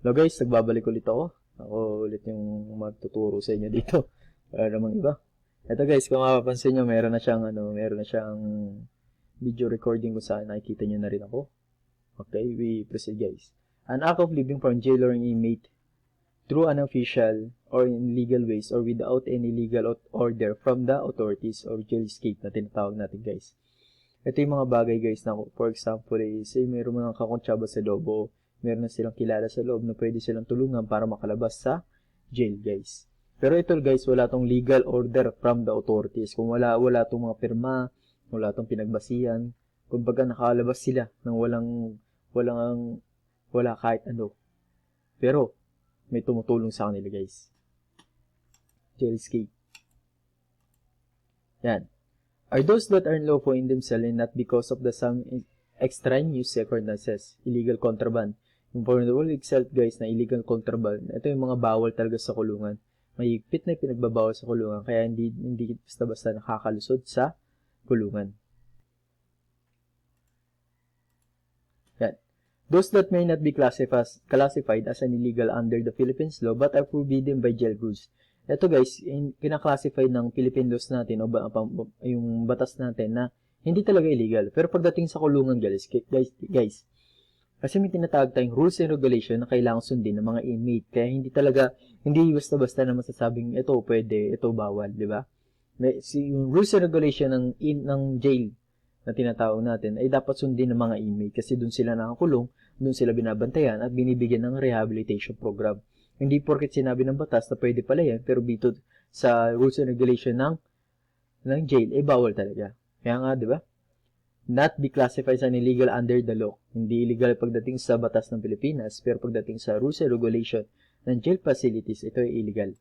Hello guys, nagbabalik ulit ako. Ako ulit yung magtuturo sa inyo dito. Para namang iba. Ito guys, kung mapapansin nyo, meron na siyang video recording kung saan nakikita nyo na rin ako. Okay, we proceed guys. An act of leaving from jail or an inmate through unofficial or in legal ways or without any legal order from the authorities or jail escape na tinatawag natin guys. Ito yung mga bagay guys na, for example, say mayroon mga kakontsaba sa loob o meron na silang kilala sa loob na pwede silang tulungan para makalabas sa jail guys. Pero ito guys, wala tong legal order from the authorities. Kung wala tong mga pirma, wala tong pinagbasihan, kumbaga nakalabas sila nang wala kahit ano. Pero may tumutulong sa kanila guys. Jail escape. Yan. Are those that are lawful in themselves and not because of the some extraneous circumstances, illegal contraband. Yung for the whole itself guys na illegal contraband, ito yung mga bawal talaga sa kulungan. May higpit na pinagbabawal sa kulungan kaya hindi basta-basta nakakalusot sa kulungan. Yan. Those that may not be classified as an illegal under the Philippines law but are forbidden by jail rules. Ito guys, kinaklasify ng Philippine laws natin o yung batas natin na hindi talaga illegal. Pero pagdating sa kulungan guys, kasi may tinatawag tayong rules and regulation na kailangan sundin ng mga inmate. Kaya hindi basta-basta na masasabing ito pwede, ito bawal, di ba? Yung rules and regulation ng jail na tinatawag natin ay dapat sundin ng mga inmate kasi doon sila nakakulong, doon sila binabantayan at binibigyan ng rehabilitation program. Hindi porket sinabi ng batas na pwede pala yan, pero dito sa rules and regulation ng jail, bawal talaga. Kaya nga, di ba? Not be classified as an illegal under the law. Hindi illegal pagdating sa batas ng Pilipinas, pero pagdating sa rules and regulation ng jail facilities, ito ay illegal.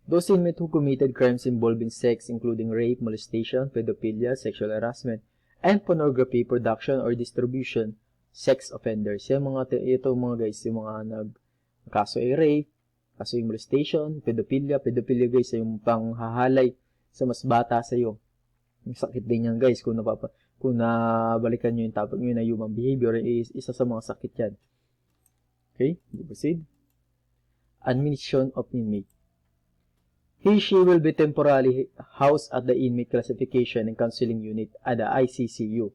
Those inmates who committed crimes involving sex, including rape, molestation, pedophilia, sexual harassment, and pornography production or distribution, sex offenders. Ito mga guys, yung mga kaso ay rape, kaso ay molestation, pedophilia. Pedophilia guys ay yung panghahalay sa mas bata sa iyo. Yung sakit din yan guys, kung nabalikan nyo yung topic nyo na human behavior, isa sa mga sakit yan. Okay, proceed. Admission of inmate. She will be temporarily housed at the inmate classification and counseling unit at the ICCU.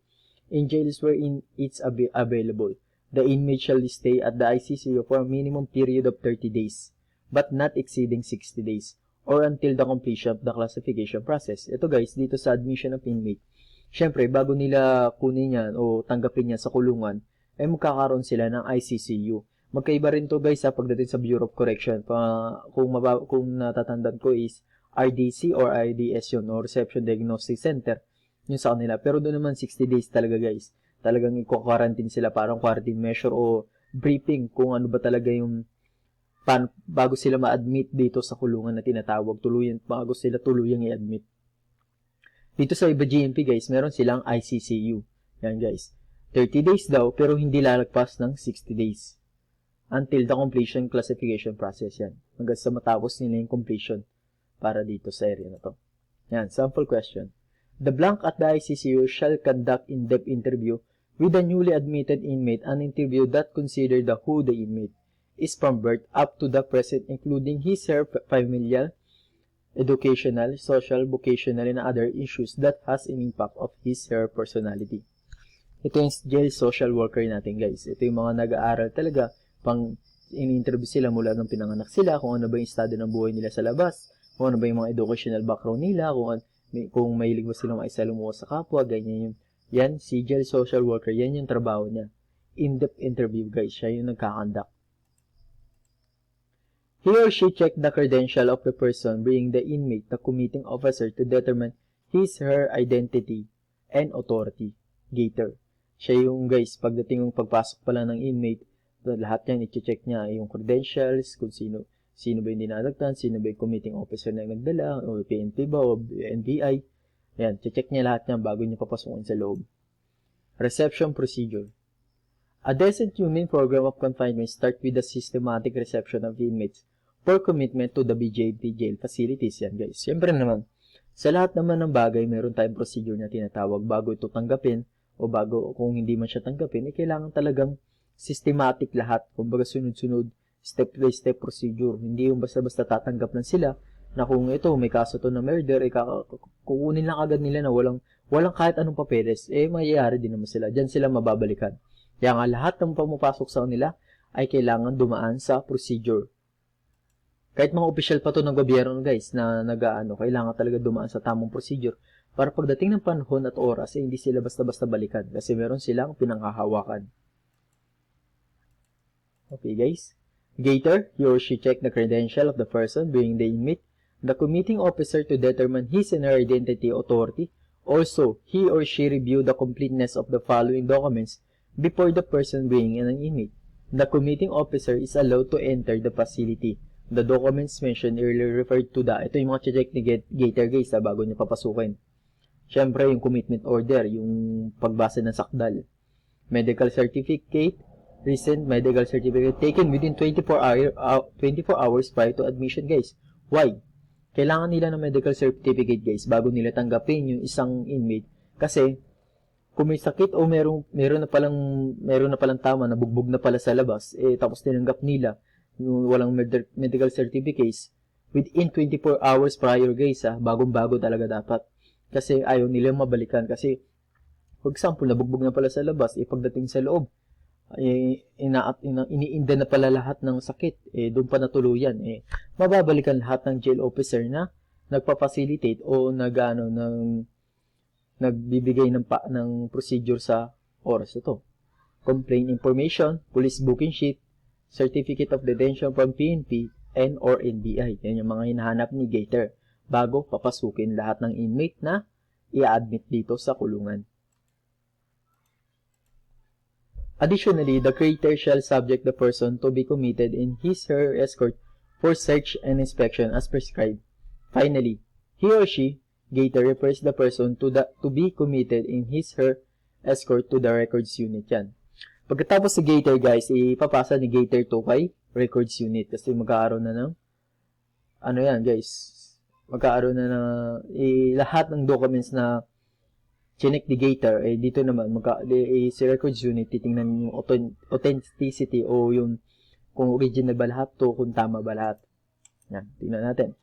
In jails wherein it's available, the inmate shall stay at the ICCU for a minimum period of 30 days, but not exceeding 60 days. Or until the completion of the classification process. Ito guys, dito sa admission of inmate, syempre, bago nila kunin yan o tanggapin yan sa kulungan, ay magkakaroon sila ng ICCU. Magkaiba rin to guys pagdating sa Bureau of Correction. Kung natatandaan ko is RDC or IDS yun, o Reception Diagnostic Center, yun sa kanila. Pero doon naman 60 days talaga guys. Talagang i-quarantine sila, parang quarantine measure o briefing kung ano ba talaga yung bago sila ma-admit dito sa kulungan na tinatawag, bago sila tuluyang i-admit. Dito sa iba GMP guys, meron silang ICCU. Yan guys. 30 days daw, pero hindi lalagpas ng 60 days. Until the completion classification process yan. Hanggang sa matapos nila yung completion para dito sa area na to. Yan, sample question. The blank at the ICCU shall conduct in-depth interview with the newly admitted inmate, an interview that consider the inmate is from birth up to the present, including his her familial, educational, social, vocational, and other issues that has an impact of his her personality. Ito yung jail social worker natin guys. Ito yung mga nag-aaral talaga, in-interview sila mula nung pinanganak sila, kung ano ba yung estado ng buhay nila sa labas, kung ano ba yung mga educational background nila, kung mahilig ba silang maisalumuha sa kapwa, ganyan yung, yan, si jail social worker, yan yung trabaho niya. In-depth interview guys, siya yung nagkakandak. He or she checked the credential of the person, bringing the inmate, the committing officer, to determine his/her identity and authority. Gator. Siya yung guys, pagdating ng pagpasok pala ng inmate, lahat yan, i-check niya yung credentials, kung sino ba yung dinadagtan, sino ba yung committing officer na nagdala, o PNP ba, o NBI. Yan, check niya lahat yan bago niya papasukin sa loob. Reception procedure. A decent humane program of confinement starts with the systematic reception of inmates for commitment to the BJP jail facilities. Yan guys. Siyempre naman, sa lahat naman ng bagay, meron tayong procedure na tinatawag bago ito tanggapin o bago kung hindi man siya tanggapin, kailangan talagang systematic lahat. Kumbaga sunod-sunod, step-by-step procedure. Hindi yung basta-basta tatanggap lang sila na kung ito, may kaso to na murder, kukunin lang agad nila na walang kahit anong papeles, mayayari din naman sila. Diyan sila mababalikan. Kaya nga lahat ng pumapasok sa kanila ay kailangan dumaan sa procedure. Kahit mga opisyal pa to ng gobyerno guys na kailangan talaga dumaan sa tamang procedure para pagdating ng panahon at oras hindi sila basta-basta balikan kasi meron silang pinanghahawakan. Okay guys. Gator, he or she check the credential of the person being the inmate. The committing officer to determine his and her identity authority. Also, he or she review the completeness of the following documents before the person being an inmate. The committing officer is allowed to enter the facility. The documents mentioned earlier referred to ito yung mga check ni Gator guys bago niya papasukin. Siyempre, yung commitment order, yung pagbasa ng sakdal. Medical certificate, recent medical certificate taken within 24 hours prior to admission guys. Why? Kailangan nila ng medical certificate guys bago nila tanggapin yung isang inmate. Kasi, kung may sakit o meron na palang tama na bugbog na pala sa labas, tapos tinanggap nila yung walang medical certificates within 24 hours prior guys bagong-bago talaga dapat. Kasi ayaw nila mabalikan kasi for example, nabugbog na pala sa labas, pagdating sa loob, iniinda na pala lahat ng sakit, doon pa natuluyan, mababalikan lahat ng jail officer na nagpa-facilitate o nagbibigay ng procedure sa oras ito. Complaint information, police booking sheet, certificate of detention from PNP and or NBI. Yan yung mga hinahanap ni Gator bago papasukin lahat ng inmate na i-admit dito sa kulungan. Additionally, the creator shall subject the person to be committed in his/her escort for search and inspection as prescribed. Finally, he or she, Gator, refers the person to be committed in his/her escort to the records unit. Yan. Pagkatapos si Gator guys, ipapasa ni Gator to kay records unit kasi magkakaroon na ng magkakaroon na lahat ng documents na chinek ni Gator, dito naman si records unit titingnan yung authenticity o yung kung original ba lahat to, kung tama ba lahat. Yan, tingnan natin.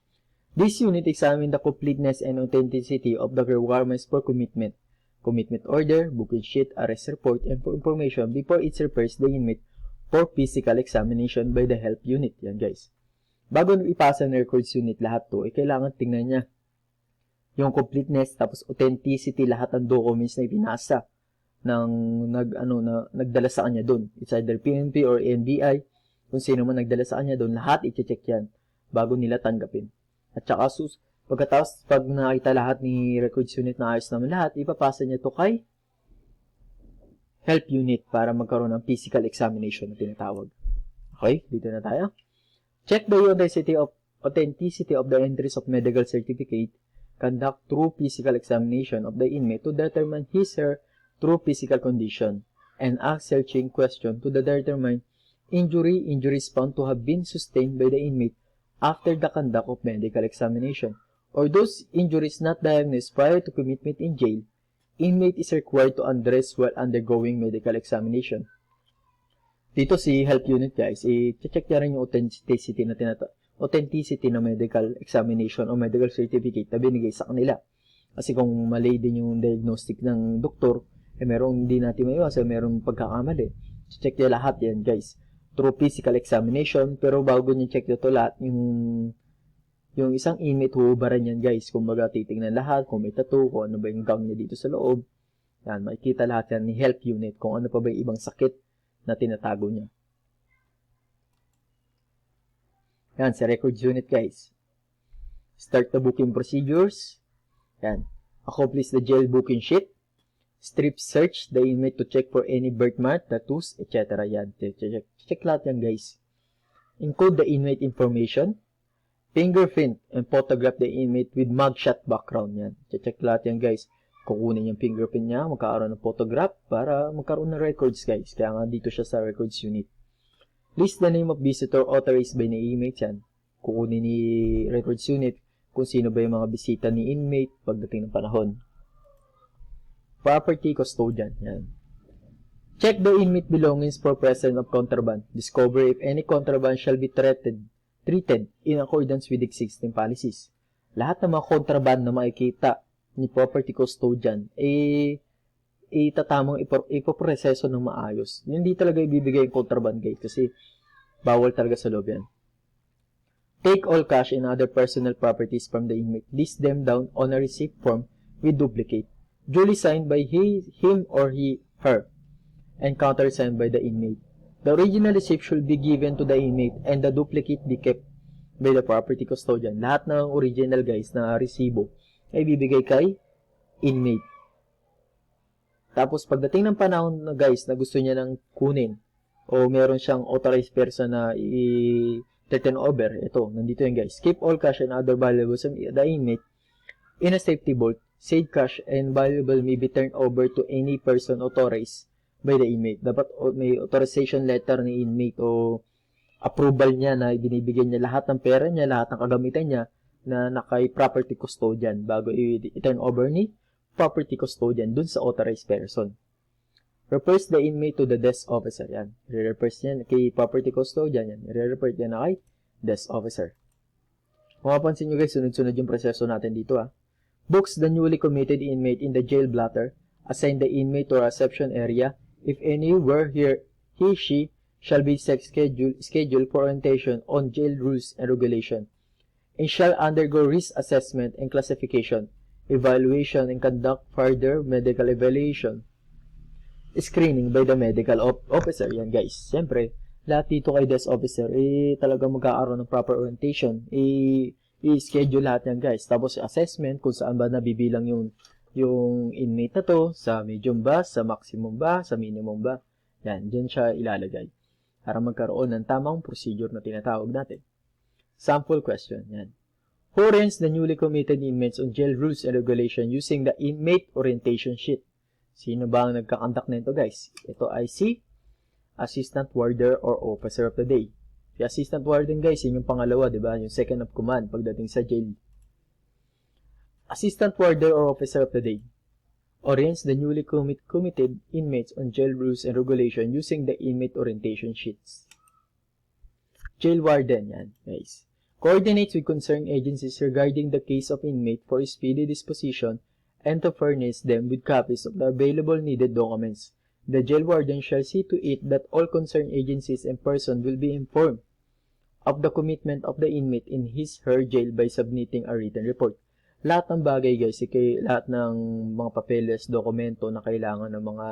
This unit examine the completeness and authenticity of the requirements for commitment order, booking sheet, arrest report, and for information before it refers the inmate for physical examination by the health unit. Yan guys. Bago ipasa ng records unit lahat to, kailangan tingnan niya yung completeness, tapos authenticity, lahat ng documents na ipinasa ng nagdala sa kanya doon. It's either PNP or NBI, kung sino man nagdala sa kanya doon, lahat i-check yan bago nila tanggapin. At saka pagkatapos, pag nakita lahat ni records unit na ayos naman lahat, ipapasa niya to kay health unit para magkaroon ng physical examination na tinatawag. Okay, dito na tayo. Check the authenticity of the entries of medical certificate. Conduct true physical examination of the inmate to determine his/her true physical condition. And ask searching question to determine injuries found to have been sustained by the inmate after the conduct of medical examination. Or those injuries not diagnosed prior to commitment in jail, inmate is required to undress while undergoing medical examination. Dito si health unit guys, i-check niya rin yung authenticity ng medical examination o medical certificate na binigay sa kanila. Kasi kung mali din yung diagnostic ng doktor, merong hindi natin maiwasan, merong pagkakamali. Check niya lahat yan guys. Through physical examination, pero bago niya check ito lahat, yung isang inmate, huhubaran yan guys. Kung baga titingnan lahat, kung may tattoo, kung ano ba yung gang niya dito sa loob. Yan, makikita lahat yan ni health unit, kung ano pa ba yung ibang sakit na tinatago niya. Yan, sa records unit guys. Start the booking procedures. Yan. Accomplish the jail booking sheet. Strip search the inmate to check for any birthmark, tattoos, etc. Yan. Check lahat yan guys. Encode the inmate information. Fingerprint and photograph the inmate with mugshot background. Yan. Check lahat yan guys. Kukunin yung fingerprint niya, magkakaroon ng photograph para magkaroon ng records guys. Kaya nga dito siya sa records unit. List the name of visitor authorized by the inmate. Yan. Kukunin ni records unit kung sino ba yung mga bisita ni inmate pagdating ng panahon. Property custodian. Yan. Check the inmate belongings for presence of contraband. Discover if any contraband shall be treated in accordance with existing policies. Lahat ng mga contraband na makikita ni property custodian, itatamang ipoproseso ng maayos. Hindi talaga ibibigay yung contraband guys kasi bawal talaga sa loob yan. Take all cash and other personal properties from the inmate. List them down on a receipt form with duplicate, duly signed by him or her, and countersigned by the inmate. The original receipt should be given to the inmate and the duplicate be kept by the property custodian. Lahat ng original guys na resibo ay bibigay kay inmate. Tapos pagdating ng panahon na guys na gusto niya nang kunin o meron siyang authorized person na i-turn over, ito, nandito yun guys. Keep all cash and other valuables of the inmate in a safety vault. Said cash and valuable may be turned over to any person authorized by the inmate. Dapat may authorization letter ni inmate o approval niya na binibigyan niya lahat ng pera niya, lahat ng kagamitan niya na nakay property custodian bago i-turn over ni property custodian dun sa authorized person. Refers the inmate to the desk officer. Yan. Re-refers niya kay property custodian. Yan. Re-refers niya na kay desk officer. Kung mapansin nyo guys, sunod-sunod yung proseso natin dito ha. Books the newly committed inmate in the jail blotter. Assign the inmate to a reception area. If anywhere she shall be scheduled for orientation on jail rules and regulation. And shall undergo risk assessment and classification, evaluation, and conduct further medical evaluation. Screening by the medical officer. Yan guys. Siyempre, lahat dito kay desk officer, talaga magkakaroon ng proper orientation. I-schedule lahat yan guys. Tapos assessment kung saan ba nabibilang yung inmate na to, sa medium ba, sa maximum ba, sa minimum ba. Yan, dyan siya ilalagay. Para magkaroon ng tamang procedure na tinatawag natin. Sample question. Yan. Who orients the newly committed inmates on jail rules and regulation using the inmate orientation sheet? Sino ba ang nagkakandak na ito guys? Ito ay si Assistant Warden or Officer of the Day. Si Assistant Warden guys, yun yung pangalawa, di ba? Yung second of command pagdating sa jail. Assistant Warden or Officer of the Day orients the newly committed inmates on jail rules and regulation using the inmate orientation sheets. Jail Warden, yan guys. Coordinates with concerned agencies regarding the case of inmate for speedy disposition and to furnish them with copies of the available needed documents. The jail warden shall see to it that all concerned agencies and persons will be informed of the commitment of the inmate in his/her jail by submitting a written report. Lahat ng bagay guys, lahat ng mga papeles, dokumento na kailangan ng mga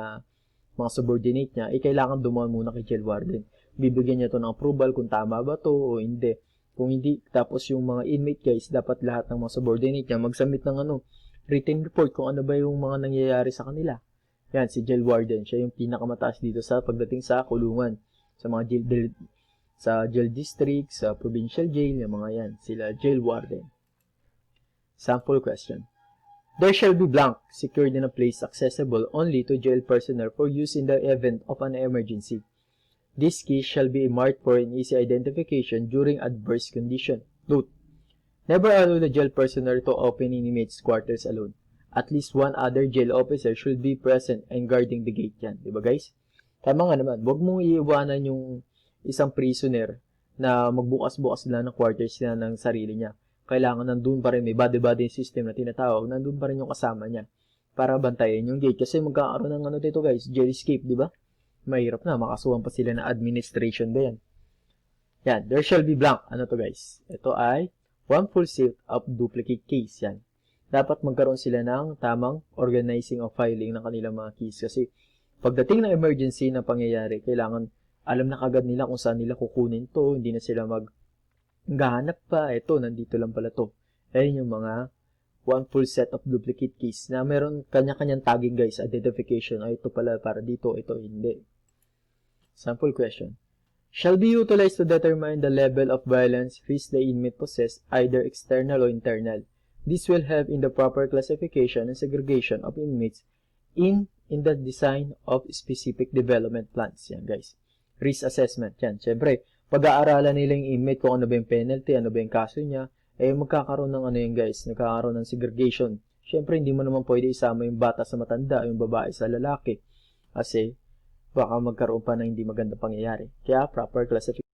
subordinate niya, kailangan dumaan muna kay jail warden. Bibigyan niya to ng approval kung tama ba to o hindi. Kung hindi, tapos yung mga inmate guys, dapat lahat ng mga subordinate niya mag-submit ng written report kung ano ba yung mga nangyayari sa kanila. Yan, si jail warden, siya yung pinakamataas dito sa pagdating sa kulungan. Sa mga jail district, sa provincial jail, yung mga yan, sila jail warden. Sample question. There shall be blank, secured in a place accessible only to jail personnel for use in the event of an emergency. This key shall be marked for an easy identification during adverse condition. Note: never allow the jail personnel to open inmates' quarters alone. At least one other jail officer should be present and guarding the gate. Yan, diba guys? Tama nga naman, huwag mong iiwanan yung isang prisoner na magbukas-bukas lang ng quarters niya ng sarili niya. Kailangan nandun pa rin, may body-body system na tinatawag, nandun pa rin yung kasama niya para bantayan yung gate. Kasi magkakaroon ng dito guys, jail escape, diba? Mahirap na, makasuhan pa sila na administration ba yan? Yan, there shall be blank. Ano to guys? Ito ay one full set of duplicate keys. Yan. Dapat magkaroon sila ng tamang organizing of filing ng kanilang mga keys. Kasi pagdating ng emergency na pangyayari, kailangan alam na kagad nila kung saan nila kukunin to. Hindi na sila maghahanap pa. Ito, nandito lang pala to. Ayun yung mga one full set of duplicate keys na meron kanya-kanyang tagging guys, identification. Ay, ito pala para dito, ito hindi. Sample question. Shall be utilized to determine the level of violence risk the inmate possess, either external or internal. This will help in the proper classification and segregation of inmates in the design of specific development plans. Yan guys. Risk assessment. Yan. Siyempre, pag-aaralan nila yung inmate kung ano ba yung penalty, ano ba yung kaso niya, magkakaroon ng yan guys, nagkakaroon ng segregation. Siyempre, hindi mo naman pwede isama yung bata sa matanda, yung babae sa lalaki. Kasi, baka magkaroon pa ng hindi magandang pangyayari. Kaya proper classification